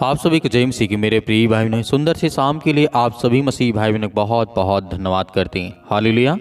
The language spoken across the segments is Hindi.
आप सभी को जय मसीह की मेरे प्रिय भाई बहनों, सुंदर से शाम के लिए आप सभी मसीह भाई बहनों को बहुत बहुत धन्यवाद करते हैं। हालेलुया।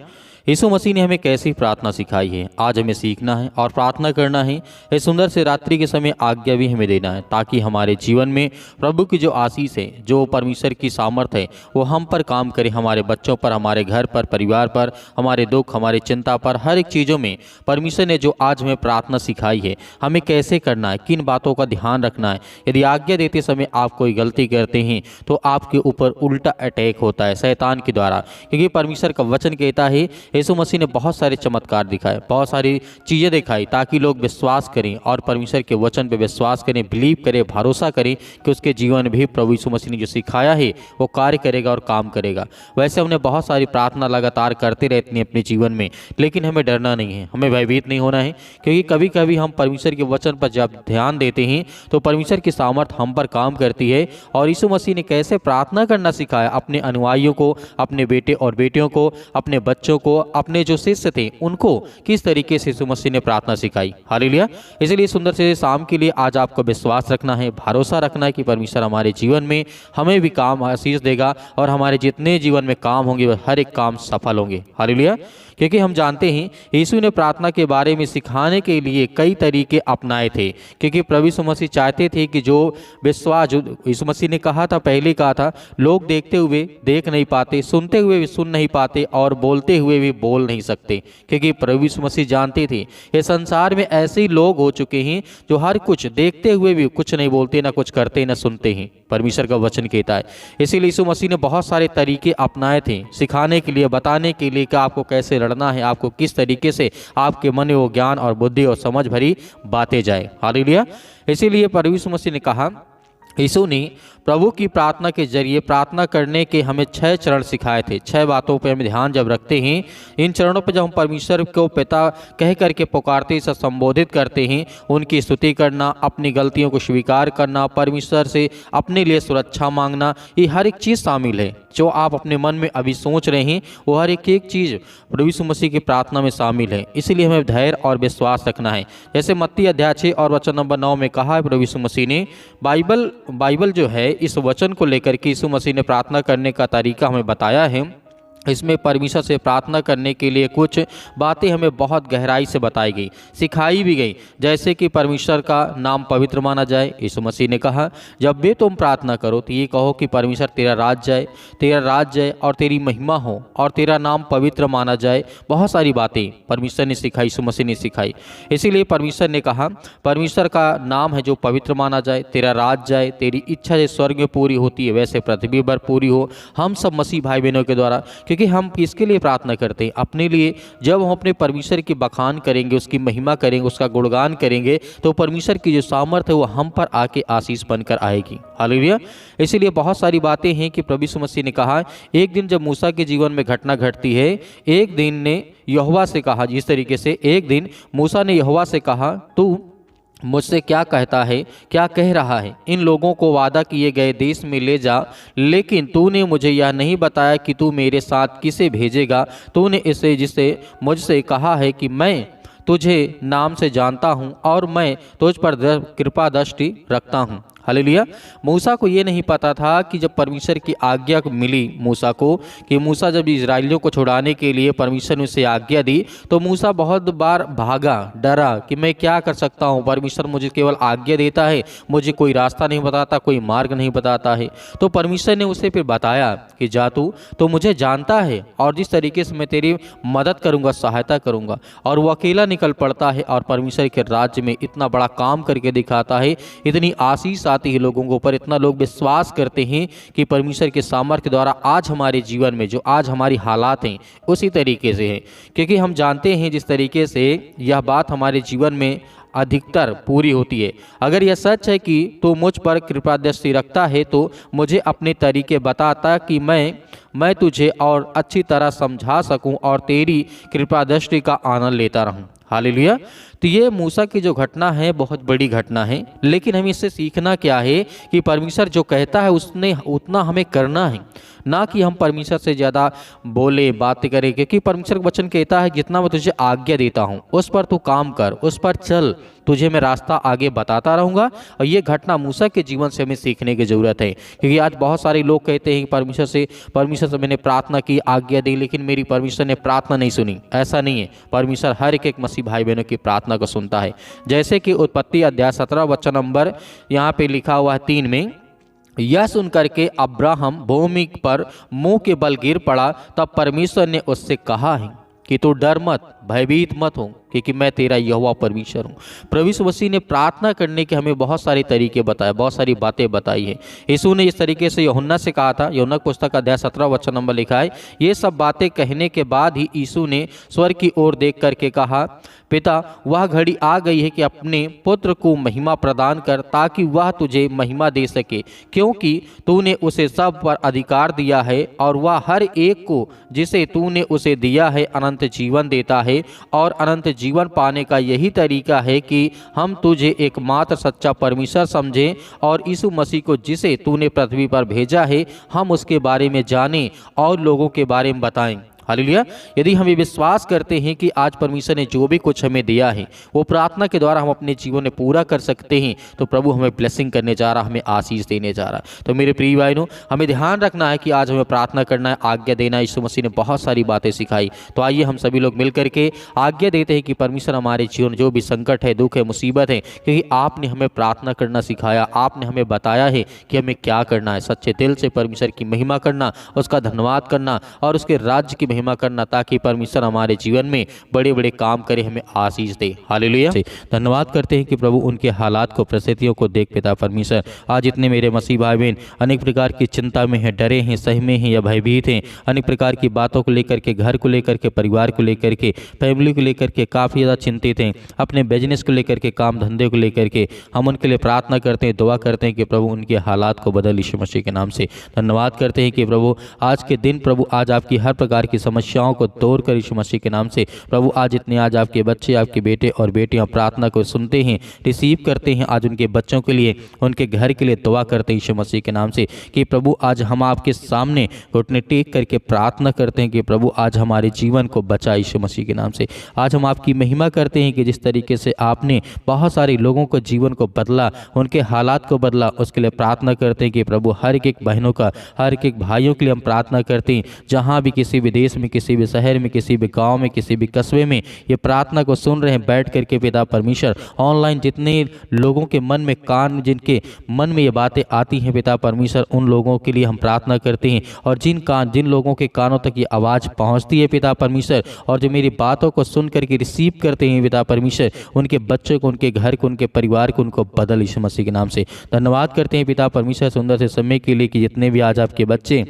यीशु मसीह ने हमें कैसी प्रार्थना सिखाई है, आज हमें सीखना है और प्रार्थना करना है। इस सुंदर से रात्रि के समय आज्ञा भी हमें देना है, ताकि हमारे जीवन में प्रभु की जो आशीष है, जो परमेश्वर की सामर्थ है, वो हम पर काम करे, हमारे बच्चों पर, हमारे घर पर, परिवार पर, हमारे दुख, हमारे चिंता पर, हर एक चीज़ों में परमेश्वर ने जो आज हमें प्रार्थना सिखाई है, हमें कैसे करना है, किन बातों का ध्यान रखना है। यदि आज्ञा देते समय आप कोई गलती करते हैं तो आपके ऊपर उल्टा अटैक होता है शैतान के द्वारा, क्योंकि परमेश्वर का वचन कहता है, यीशु मसीह ने बहुत सारे चमत्कार दिखाए, बहुत सारी चीज़ें दिखाई, ताकि लोग विश्वास करें और परमेश्वर के वचन पर विश्वास करें, बिलीव करें, भरोसा करें कि उसके जीवन में भी प्रभु यीशु मसीह ने जो सिखाया है वो कार्य करेगा और काम करेगा। वैसे हमने बहुत सारी प्रार्थना लगातार करते रहते हैं अपने जीवन में, लेकिन हमें डरना नहीं है, हमें भयभीत नहीं होना है, क्योंकि कभी कभी हम परमेश्वर के वचन पर जब ध्यान देते हैं तो परमेश्वर की सामर्थ हम पर काम करती है। और यीशु मसीह ने कैसे प्रार्थना करना सिखाया अपने अनुयायियों को, अपने बेटे और बेटियों को, अपने बच्चों को, अपने जो शिष्य थे उनको किस तरीके से यीशु मसीह ने प्रार्थना सिखाई। हालेलुया। इसलिए सुंदर से शाम के लिए आज आपको विश्वास रखना है, भरोसा रखना है कि परमेश्वर हमारे जीवन में हमें भी काम आशीष देगा और हमारे जितने जीवन में काम होंगे वह हर एक काम सफल होंगे। हालेलुया। क्योंकि हम जानते हैं यीशु ने प्रार्थना के बारे में सिखाने के लिए कई तरीके अपनाए थे, क्योंकि प्रभु यीशु मसीह चाहते थे कि जो विश्वास, जो यीशु मसीह ने कहा था, पहले कहा था, लोग देखते हुए देख नहीं पाते, सुनते हुए भी सुन नहीं पाते और बोलते हुए भी बोल नहीं सकते, क्योंकि प्रभु यीशु मसीह जानते थे ये संसार में ऐसे ही लोग हो चुके हैं जो हर कुछ देखते हुए भी कुछ नहीं बोलते, ना कुछ करते, ना सुनते हैं। परमेश्वर का वचन कहता है। इसीलिए यीशु मसीह ने बहुत सारे तरीके अपनाए थे सिखाने के लिए, बताने के लिए कि आपको कैसे लड़ना है, आपको किस तरीके से आपके मन में वो ज्ञान और बुद्धि और समझ भरी बातें जाए। हालेलुया। इसीलिए प्रभु यीशु मसीह ने कहा, यीशु ने प्रभु की प्रार्थना के जरिए प्रार्थना करने के हमें 6 चरण सिखाए थे। 6 बातों पर हमें ध्यान जब रखते हैं, इन चरणों पर जब हम परमेश्वर को पिता कह करके पुकारते से संबोधित करते हैं, उनकी स्तुति करना, अपनी गलतियों को स्वीकार करना, परमेश्वर से अपने लिए सुरक्षा मांगना, ये हर एक चीज़ शामिल है। जो आप अपने मन में अभी सोच रहे हैं वो हर एक चीज़ प्रभु यीशु मसीह की प्रार्थना में शामिल है। इसीलिए हमें धैर्य और विश्वास रखना है। जैसे मत्ती अध्याय 6 और वचन नंबर 9 में कहा है प्रभु यीशु मसीह ने, बाइबल जो है इस वचन को लेकर के यीशु मसीह ने प्रार्थना करने का तरीका हमें बताया है। इसमें परमेश्वर से प्रार्थना करने के लिए कुछ बातें हमें बहुत गहराई से बताई गई, सिखाई भी गई। जैसे कि परमेश्वर का नाम पवित्र माना जाए। यीशु मसीह ने कहा, जब भी तुम प्रार्थना करो तो ये कहो कि परमेश्वर तेरा राज जाए, तेरा राज जाए और तेरी महिमा हो और तेरा नाम पवित्र माना जाए। बहुत सारी बातें परमेश्वर ने सिखाई, यीशु मसीह ने सिखाई। इसीलिए परमेश्वर ने कहा, परमेश्वर का नाम है जो पवित्र माना जाए, तेरा राज जाए, तेरी इच्छा जैसे स्वर्ग में पूरी होती है वैसे पृथ्वी पर पूरी हो। हम सब मसीह भाई बहनों के द्वारा, क्योंकि हम किसके लिए प्रार्थना करते हैं? अपने लिए। जब हम अपने परमेश्वर की बखान करेंगे, उसकी महिमा करेंगे, उसका गुणगान करेंगे, तो परमेश्वर की जो सामर्थ्य है वो हम पर आके आशीष बनकर आएगी। हालेलुया। इसीलिए बहुत सारी बातें हैं कि प्रभु यीशु मसीह ने कहा, एक दिन जब मूसा के जीवन में घटना घटती है, एक दिन ने यहोवा से कहा, जिस तरीके से एक दिन मूसा ने यहोवा से कहा, तू मुझसे क्या कहता है, क्या कह रहा है? इन लोगों को वादा किए गए देश में ले जा, लेकिन तूने मुझे यह नहीं बताया कि तू मेरे साथ किसे भेजेगा। तूने इसे जिससे मुझसे कहा है कि मैं तुझे नाम से जानता हूँ और मैं तुझ पर कृपा दृष्टि रखता हूँ। हालेलुया। मूसा को ये नहीं पता था कि जब परमेश्वर की आज्ञा मिली मूसा को, कि मूसा जब इजराइलियों को छुड़ाने के लिए परमेश्वर ने उसे आज्ञा दी, तो मूसा बहुत बार भागा, डरा कि मैं क्या कर सकता हूँ, परमेश्वर मुझे केवल आज्ञा देता है, मुझे कोई रास्ता नहीं बताता, कोई मार्ग नहीं बताता है। तो परमेश्वर ने उसे फिर बताया कि जा तू तो मुझे जानता है और जिस तरीके से मैं तेरी मदद करूँगा, सहायता करूँगा। और वो अकेला निकल पड़ता है और परमेश्वर के राज्य में इतना बड़ा काम करके दिखाता है, इतनी आशीष आती है लोगों के ऊपर, इतना लोग विश्वास करते हैं कि परमेश्वर के सामर्थ्य के द्वारा आज हमारे जीवन में जो आज हमारी हालात हैं उसी तरीके से है। क्योंकि हम जानते हैं जिस तरीके से यह बात हमारे जीवन में अधिकतर पूरी होती है। अगर यह सच है कि तू मुझ पर कृपा दृष्टि रखता है तो मुझे अपने तरीके बताता कि मैं तुझे और अच्छी तरह समझा सकूं और तेरी कृपा दृष्टि का आनंद लेता रहूं। हालेलुया। तो ये मूसा की जो घटना है बहुत बड़ी घटना है, लेकिन हमें इससे सीखना क्या है कि परमेश्वर जो कहता है उसने उतना हमें करना है, ना कि हम परमेश्वर से ज़्यादा बोले बातें करें। क्योंकि परमेश्वर का वचन कहता है, जितना मैं तुझे आज्ञा देता हूँ उस पर तू काम कर, उस पर चल, तुझे मैं रास्ता आगे बताता रहूँगा। और ये घटना मूसा के जीवन से हमें सीखने की ज़रूरत है, क्योंकि आज बहुत सारे लोग कहते हैं कि परमेश्वर से मैंने प्रार्थना की, आज्ञा दी, लेकिन मेरी परमेश्वर ने प्रार्थना नहीं सुनी। ऐसा नहीं है, परमेश्वर हर एक मसीह भाई बहनों की प्रार्थना को सुनता है। जैसे कि उत्पत्ति अध्याय 17 वचन नंबर यहाँ पे लिखा हुआ है 3 में, यह सुनकर के अब्राहम भूमि पर मुंह के बल गिर पड़ा। तब परमेश्वर ने उससे कहा है कि तू डर मत, भयभीत मत हो, क्योंकि मैं तेरा यहोवा परमेश्वर हूँ। प्रभु यीशु मसीह ने प्रार्थना करने के हमें बहुत सारे तरीके बताए, बहुत सारी बातें बताई हैं। यीशु ने इस तरीके से यूहन्ना से कहा था, यूहन्ना पुस्तक अध्याय 17 वचन नंबर लिखा है, ये सब बातें कहने के बाद ही यीशु ने स्वर्ग की ओर देख करके कहा, पिता वह घड़ी आ गई है कि अपने पुत्र को महिमा प्रदान कर, ताकि वह तुझे महिमा दे सके, क्योंकि तूने उसे सब पर अधिकार दिया है और वह हर एक को जिसे तूने उसे दिया है अनंत जीवन देता है। और अनंत जीवन पाने का यही तरीका है कि हम तुझे एकमात्र सच्चा परमेश्वर समझें और यीशु मसीह को जिसे तूने पृथ्वी पर भेजा है हम उसके बारे में जानें और लोगों के बारे में बताएं। हालेलुया। यदि हम ये विश्वास करते हैं कि आज परमेश्वर ने जो भी कुछ हमें दिया है वो प्रार्थना के द्वारा हम अपने जीवन में पूरा कर सकते हैं, तो प्रभु हमें ब्लेसिंग करने जा रहा है, हमें आशीष देने जा रहा है। तो मेरे प्रिय भाइयों, हमें ध्यान रखना है कि आज हमें प्रार्थना करना है, आज्ञा देना है। यीशु मसीह ने बहुत सारी बातें सिखाई, तो आइए हम सभी लोग मिलकर के आज्ञा देते हैं कि परमेश्वर हमारे जीवन जो भी संकट है, दुख है, मुसीबत है, क्योंकि आपने हमें प्रार्थना करना सिखाया, आपने हमें बताया है कि हमें क्या करना है। सच्चे दिल से परमेश्वर की महिमा करना, उसका धन्यवाद करना और उसके राज्य की महिमा करना, ताकि परमेश्वर हमारे जीवन में बड़े बड़े काम करे, हमें आशीष दे। हालेलुया। धन्यवाद करते हैं कि प्रभु उनके हालात को, परिस्थितियों को देख पिता परमेश्वर, आज इतने मेरे मसीह भाई बहन अनेक प्रकार की चिंता में हैं, डरे हैं, सहमे हैं या भयभीत हैं, अनेक प्रकार की बातों को लेकर के, घर को लेकर के, परिवार को लेकर के, फैमिली को लेकर के काफ़ी ज़्यादा चिंतित हैं, अपने बिजनेस को लेकर के, काम धंधे को लेकर के, हम उनके लिए प्रार्थना करते हैं, दुआ करते हैं कि प्रभु उनके हालात को बदल यीशु मसीह के नाम से। धन्यवाद करते हैं कि प्रभु आज के दिन प्रभु आज आपकी हर प्रकार की समस्याओं को तोड़ कर यीशु मसीह के नाम से प्रभु आज आपके बच्चे, आपके बेटे और बेटियां प्रार्थना को सुनते हैं, रिसीव करते हैं। आज उनके बच्चों के लिए, उनके घर के लिए दुआ करते हैं यीशु मसीह के नाम से कि प्रभु आज हम आपके सामने घुटने टेक करके प्रार्थना करते हैं कि प्रभु आज हमारे जीवन को बचा यीशु मसीह के नाम से। आज हम आपकी महिमा करते हैं कि जिस तरीके से आपने बहुत सारे लोगों को जीवन को बदला, उनके हालात को बदला, उसके लिए प्रार्थना करते हैं कि प्रभु हर एक बहनों का, हर एक भाइयों के लिए हम प्रार्थना करते हैं, जहाँ भी किसी भी देश में, किसी भी शहर में, किसी भी गांव में, किसी भी कस्बे में ये प्रार्थना को सुन रहे हैं बैठ करके पिता परमेश्वर, ऑनलाइन जितने लोगों के मन में जिनके मन में ये बातें आती हैं पिता परमेश्वर, उन लोगों के लिए हम प्रार्थना करते हैं। और जिन लोगों के कानों तक ये आवाज़ पहुंचती है पिता परमेश्वर, और जो मेरी बातों को सुन करके रिसीव करते हैं पिता परमेश्वर, उनके बच्चों को, उनके घर को, उनके परिवार को, उनको बदल यीशु मसीह के नाम से। धन्यवाद करते हैं पिता परमेश्वर सुंदर से समय के लिए कि जितने भी आज आपके बच्चे,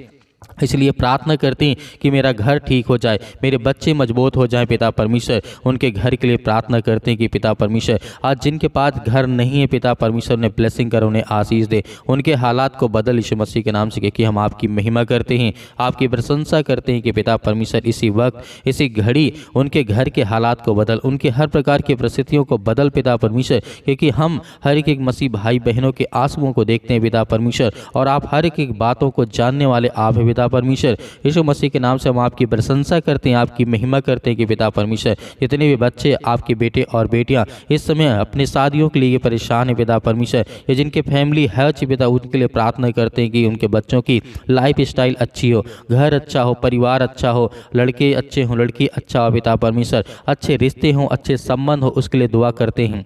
इसलिए प्रार्थना करते हैं कि मेरा घर ठीक हो जाए, मेरे बच्चे मजबूत हो जाएं पिता परमेश्वर, उनके घर के लिए प्रार्थना करते हैं कि पिता परमेश्वर आज जिनके पास घर नहीं है पिता परमेश्वर ने ब्लेसिंग कर, उन्हें आशीष दे, उनके हालात को बदल यीशु मसीह के नाम से, क्योंकि हम आपकी महिमा करते हैं, आपकी प्रशंसा करते हैं कि पिता परमेश्वर इसी वक्त, इसी घड़ी उनके घर के हालात को बदल, उनके हर प्रकार की परिस्थितियों को बदल पिता परमेश्वर, क्योंकि हम हर एक मसीह भाई बहनों के आंसुओं को देखते हैं पिता परमेश्वर, और आप हर एक बातों को जानने वाले आप हैं पिता परमेश्वर। यीशु मसीह के नाम से हम आपकी प्रशंसा करते हैं, आपकी महिमा करते हैं कि पिता परमेश्वर जितने भी बच्चे, आपके बेटे और बेटियां इस समय अपने शादियों के लिए परेशान है पिता परमेश्वर, ये जिनके फैमिली है पिता, उनके लिए प्रार्थना करते हैं कि उनके बच्चों की लाइफ स्टाइल अच्छी हो, घर अच्छा हो, परिवार अच्छा हो, लड़के अच्छे हों, लड़की अच्छा हो पिता परमेश्वर, अच्छे रिश्ते हों, अच्छे संबंध हो, उसके लिए दुआ करते हैं,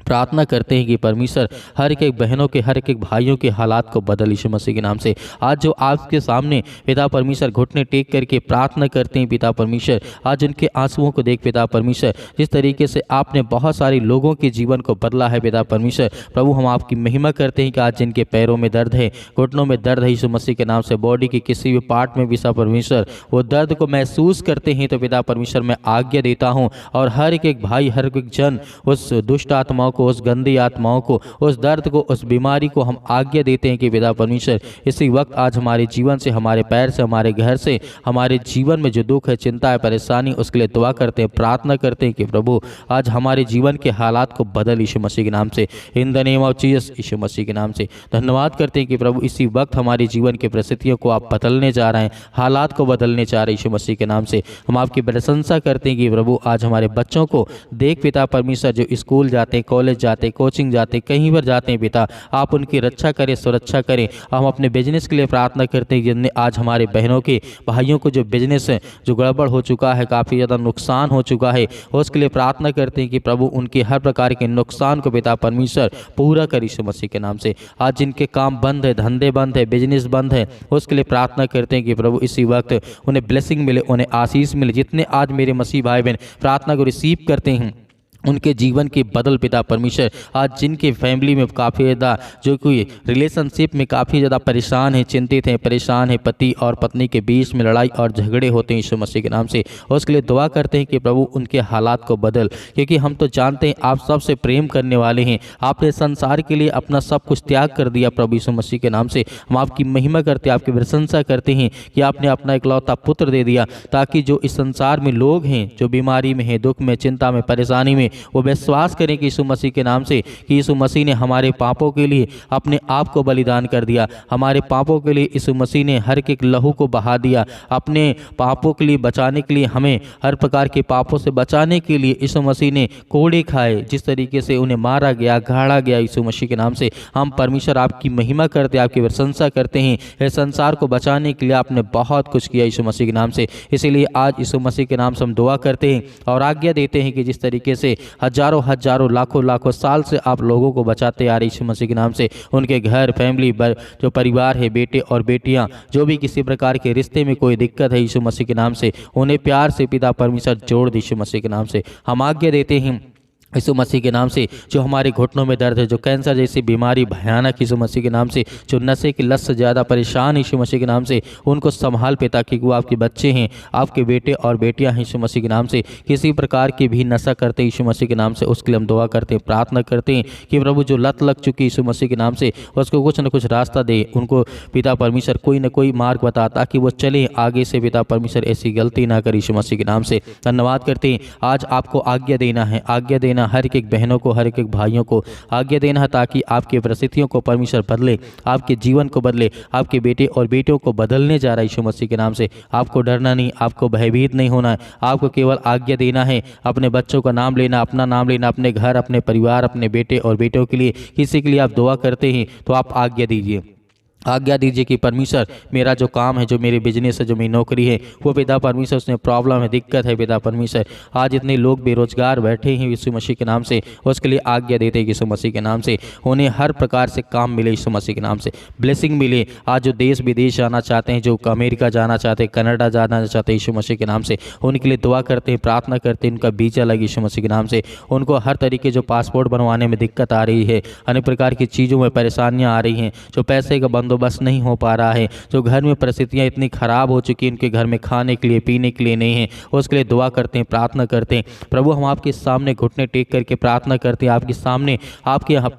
प्रार्थना करते हैं कि परमेश्वर हर एक बहनों के, हर एक भाइयों के हालात को बदल यीशु मसीह के नाम से। आज जो आपके सामने पिता परमेश्वर घुटने टेक करके प्रार्थना करते हैं पिता परमेश्वर, आज उनके आंसुओं को देख पिता परमेश्वर, जिस तरीके से आपने बहुत सारे लोगों के जीवन को बदला है पिता परमेश्वर, प्रभु हम आपकी महिमा करते हैं कि आज जिनके पैरों में दर्द है, घुटनों में दर्द है यीशु मसीह के नाम से, बॉडी के किसी भी पार्ट में पिता परमेश्वर वो दर्द को महसूस करते हैं, तो पिता परमेश्वर मैं आज्ञा देता हूँ और हर एक भाई, हर एक जन उस दुष्ट आत्माओं को, उस गंदी आत्माओं को, उस दर्द को, उस बीमारी को हम आज्ञा देते हैं कि पिता परमेश्वर इसी वक्त आज हमारे जीवन से, हमारे पैर से, हमारे घर से, हमारे जीवन में जो दुख है, चिंता है, परेशानी, उसके लिए दुआ करते हैं, प्रार्थना करते हैं कि प्रभु आज हमारे जीवन के हालात को बदल यीशु मसीह के नाम से, in the name of Jesus, Yeshu Masih के नाम से। धन्यवाद करते हैं कि प्रभु इसी वक्त हमारे जीवन के परिस्थितियों को आप बदलने जा रहे हैं, हालात को बदलने जा रहे हैं यीशु मसीह के नाम से। हम आपकी प्रशंसा करते हैं कि प्रभु आज हमारे बच्चों को देख पिता परमेश्वर, जो स्कूल जाते हैं, कॉलेज कॉलेज जाते, कोचिंग जाते, कहीं पर जाते हैं पिता, आप उनकी रक्षा करें, सुरक्षा करें। हम अपने बिजनेस के लिए प्रार्थना करते हैं, जिनने आज हमारे बहनों के भाइयों को जो बिजनेस जो गड़बड़ हो चुका है, काफ़ी ज़्यादा नुकसान हो चुका है, उसके लिए प्रार्थना करते हैं कि प्रभु उनके हर प्रकार के नुकसान को पिता परमेश्वर पूरा कर यीशु मसीह के नाम से। आज जिनके काम बंद है, धंधे बंद है, बिजनेस बंद है, उसके लिए प्रार्थना करते हैं कि प्रभु इसी वक्त उन्हें ब्लेसिंग मिले, उन्हें आशीष मिले। जितने आज मेरे मसीह भाई बहन प्रार्थना को रिसीव करते हैं, उनके जीवन के बदल पिता परमेश्वर। आज जिनके फैमिली में काफ़ी ज़्यादा जो कोई रिलेशनशिप में काफ़ी ज़्यादा परेशान है, चिंतित हैं, परेशान है, पति और पत्नी के बीच में लड़ाई और झगड़े होते हैं यीशु मसीह के नाम से, उसके लिए दुआ करते हैं कि प्रभु उनके हालात को बदल। क्योंकि हम तो जानते हैं आप सबसे प्रेम करने वाले हैं, आपने संसार के लिए अपना सब कुछ त्याग कर दिया प्रभु यीशु मसीह के नाम से। हम आपकी महिमा करते हैं, आपकी प्रशंसा करते हैं कि आपने अपना इकलौता पुत्र दे दिया, ताकि जो इस संसार में लोग हैं, जो बीमारी में हैं, दुख में, चिंता में, परेशानी में, वो विश्वास करें कि यीशु मसीह के नाम से कि यीशु मसीह ने हमारे पापों के लिए अपने आप को बलिदान कर दिया। हमारे पापों के लिए यीशु मसीह ने हर एक लहू को बहा दिया। अपने पापों के लिए बचाने के लिए, हमें हर प्रकार के पापों से बचाने के लिए यीशु मसीह ने कोड़े खाए। जिस तरीके से उन्हें मारा गया, गाड़ा गया यीशु मसीह के नाम से, हम परमेश्वर आपकी महिमा करते, आपकी प्रशंसा करते हैं। इस संसार को बचाने के लिए आपने बहुत कुछ किया यीशु मसीह के नाम से। इसीलिए आज यीशु मसीह के नाम से हम दुआ करते हैं और आज्ञा देते हैं कि जिस तरीके से हजारों हजारों लाखों साल से आप लोगों को बचाते आ रहे यीशु मसीह के नाम से, उनके घर, फैमिली, जो परिवार है, बेटे और बेटियां, जो भी किसी प्रकार के रिश्ते में कोई दिक्कत है यीशु मसीह के नाम से, उन्हें प्यार से पिता परमेश्वर जोड़ दे यीशु मसीह के नाम से। हम आज्ञा देते हैं यीशु मसीह के नाम से, जो हमारे घुटनों में दर्द है, जो कैंसर जैसी बीमारी भयानक यीशु मसीह के नाम से, जो नशे की लत से ज़्यादा परेशान यीशु मसीह के नाम से, उनको संभाल पिता, क्योंकि वो आपके बच्चे हैं, आपके बेटे और बेटियां हैं यीशु मसीह के नाम से। किसी प्रकार की भी नशा करते यीशु मसीह के नाम से, उसके लिए हम दुआ करते हैं, प्रार्थना करते हैं कि प्रभु जो लत लग चुकी यीशु मसीह के नाम से, उसको कुछ न कुछ रास्ता दे, उनको पिता परमेश्वर कोई न कोई मार्ग बता, ताकि वो चले आगे से पिता परमेश्वर, ऐसी गलती ना करे यीशु मसीह के नाम से। धन्यवाद करते हैं। आज आपको आज्ञा देना है, आज्ञा देना हर एक बहनों को, हर एक भाइयों को आज्ञा देना है, ताकि आपकी परिस्थितियों को परमेश्वर बदले, आपके जीवन को बदले, आपके बेटे और बेटियों को बदलने जा रहा है यीशु मसीह के नाम से। आपको डरना नहीं, आपको भयभीत नहीं होना है, आपको केवल आज्ञा देना है, अपने बच्चों का नाम लेना, अपना नाम लेना, अपने घर, अपने परिवार, अपने बेटे और बेटियों के लिए, किसी के लिए आप दुआ करते हैं तो आप आज्ञा दीजिए, आज्ञा दीजिए कि परमेश्वर मेरा जो काम है, जो मेरे बिजनेस है, जो मेरी नौकरी है, वो पिता परमेश्वर उसमें प्रॉब्लम है, दिक्कत है पिता परमेश्वर। आज इतने लोग बेरोजगार बैठे हैं यीशु मसीह के नाम से, उसके लिए आज्ञा देते हैं यीशु मसीह के नाम से, उन्हें हर प्रकार से काम मिले यीशु मसीह के नाम से, ब्लेसिंग मिले। आज जो देश विदेश जाना चाहते हैं, जो अमेरिका जाना चाहते हैं, कनाडा जाना चाहते हैं यीशु मसीह के नाम से, उनके लिए दुआ करते हैं, प्रार्थना करते हैं, उनका वीजा लगे यीशु मसीह के नाम से। उनको हर तरीके जो पासपोर्ट बनवाने में दिक्कत आ रही है, अनेक प्रकार की चीज़ों में परेशानियाँ आ रही हैं, जो पैसे का बंदोबस्त नहीं हो पा रहा है, जो घर में परिस्थितियां इतनी खराब हो चुकी हैं, उनके घर में खाने के लिए, पीने के लिए नहीं है, उसके लिए दुआ करते हैं, प्रार्थना करते हैं। प्रभु हम आपके सामने घुटने टेक करके प्रार्थना करते हैं, आपके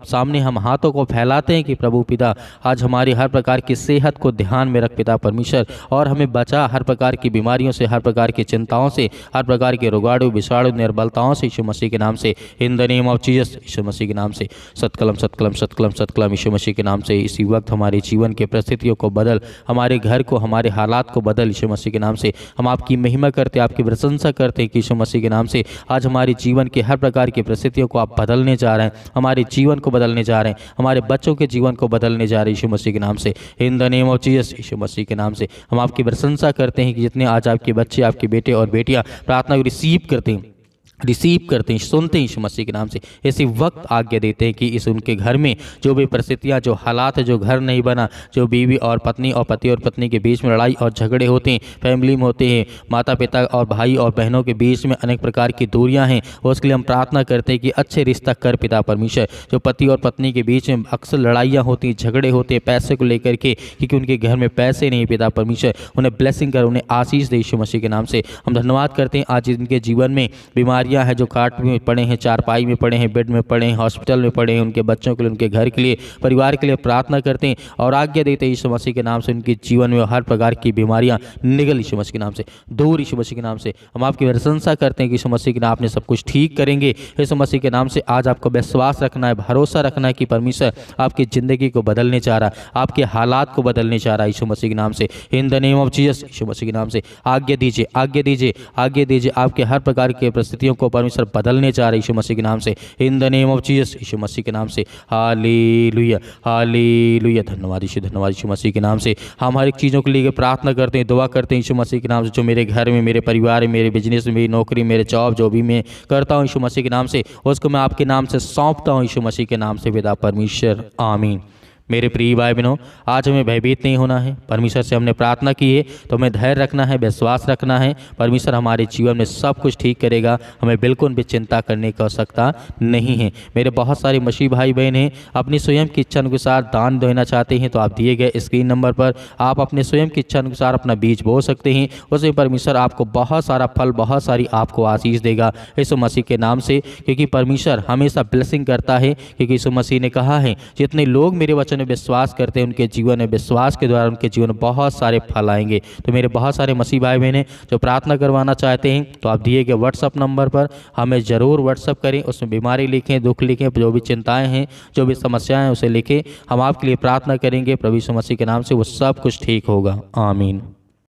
सामने हम हाथों को फैलाते हैं कि प्रभु पिता आज हमारी हर प्रकार की सेहत को ध्यान में रख पिता परमेश्वर, और हमें बचा हर प्रकार की बीमारियों से, हर प्रकार की चिंताओं से, हर प्रकार के रोगाणु, विषाणु, निर्बलताओं से यीशु मसीह के नाम से, in the name of Jesus Yeshu Masih के नाम से। सतकलम सतकलम सतकलम सतकलम यीशु मसीह के नाम से। इसी वक्त हमारे जीवन के परिस्थितियों को बदल, हमारे घर को, हमारे हालात को बदल यीशु मसीह के नाम से। हम आपकी महिमा करते, आपकी प्रशंसा करते हैं कि यीशु मसीह के नाम से आज हमारे जीवन के हर प्रकार की परिस्थितियों को आप बदलने जा रहे हैं, हमारे जीवन को बदलने जा रहे हैं, हमारे बच्चों के जीवन को बदलने जा रहे हैं यीशु मसीह के नाम से, in the name of Jesus Yeshu Masih के नाम से। हम आपकी प्रशंसा करते हैं कि जितने आज आपके बच्चे, आपके बेटे और बेटियां प्रार्थना को रिसीव करते हैं, सुनते हैं यीशु मसीह के नाम से, ऐसे वक्त आज्ञा देते हैं कि इस उनके घर में जो भी परिस्थितियां, जो हालात है, जो घर नहीं बना, जो बीवी और पत्नी और पति और पत्नी के बीच में लड़ाई और झगड़े होते हैं, फैमिली में होते हैं, माता पिता और भाई और बहनों के बीच में अनेक प्रकार की दूरियां हैं, उसके लिए हम प्रार्थना करते हैं कि अच्छे रिश्ता कर पिता परमेश्वर। जो पति और पत्नी के बीच में अक्सर लड़ाइयाँ होती हैं, झगड़े होते हैं पैसे को लेकर के, क्योंकि उनके घर में पैसे नहीं, पिता परमेश्वर उन्हें ब्लेसिंग कर, उन्हें आशीष दे यीशु मसीह के नाम से। हम धन्यवाद करते हैं आज इनके जीवन में बीमारियाँ हैं, जो काट में पड़े हैं, चारपाई में पड़े हैं, बेड में पड़े हैं, हॉस्पिटल में पड़े हैं, उनके बच्चों के लिए, उनके घर के लिए, परिवार के लिए प्रार्थना करते हैं और आज्ञा देते हैं यीशु मसीह के नाम से उनके जीवन में हर प्रकार की बीमारियां निकल यीशु मसीह के नाम से दूर, यीशु मसीह के नाम से। हम आपकी प्रशंसा करते हैं कि यीशु मसीह के नाम आपने सब कुछ ठीक करेंगे। यीशु मसीह के नाम से आज आपको विश्वास रखना है, भरोसा रखना है कि परमेश्वर आपकी ज़िंदगी को बदलने चाह रहा है, आपके हालात को बदलने चाह रहा है यीशु मसीह के नाम से, in the name of Jesus Yeshu Masih के नाम से। आज्ञा दीजिए, आज्ञा दीजिए, आज्ञा दीजिए, आपके हर प्रकार की परिस्थितियों को परमेश्वर बदलने जा रहे यीशु मसीह के नाम से, in the name of Jesus, Yeshu Masih के नाम से। Hallelujah, hallelujah. धन्यवाद यीशु मसीह के नाम से। हम हर एक चीज़ों के लिए प्रार्थना करते हैं, दुआ करते हैं यीशु मसीह के नाम से। जो मेरे घर में, मेरे परिवार में, मेरे बिजनेस में, मेरी नौकरी, मेरे जॉब, जो भी मैं करता हूँ यीशु मसीह के नाम से, उसको मैं आपके नाम से सौंपता हूँ यीशु मसीह के नाम से पिता परमेश्वर, आमीन। मेरे प्रिय भाई बहनों, आज हमें भयभीत नहीं होना है। परमेश्वर से हमने प्रार्थना की है तो हमें धैर्य रखना है, विश्वास रखना है। परमेश्वर हमारे जीवन में सब कुछ ठीक करेगा, हमें बिल्कुल भी चिंता करने की आवश्यकता नहीं है। मेरे बहुत सारे मसीह भाई बहन हैं, अपनी स्वयं की इच्छा अनुसार दान देना चाहते हैं, तो आप दिए गए स्क्रीन नंबर पर आप अपने स्वयं की इच्छा अनुसार अपना बीज बो सकते हैं। उसमें परमेश्वर आपको बहुत सारा फल, बहुत सारी आपको आशीष देगा यीशु मसीह के नाम से, क्योंकि परमेश्वर हमेशा ब्लेसिंग करता है। क्योंकि यीशु मसीह ने कहा है, जितने लोग मेरे वचन में विश्वास करते हैं उनके जीवन में, विश्वास के द्वारा उनके जीवन में बहुत सारे फल आएंगे। तो मेरे बहुत सारे मसीह भाई बहन जो प्रार्थना करवाना चाहते हैं, तो आप दिए गए व्हाट्सअप नंबर पर हमें ज़रूर व्हाट्सअप करें। उसमें बीमारी लिखें, दुख लिखें, जो भी चिंताएं हैं, जो भी समस्याएं हैं, उसे लिखें। हम आपके लिए प्रार्थना करेंगे। प्रभु यीशु मसीह के नाम से वो सब कुछ ठीक होगा, आमीन।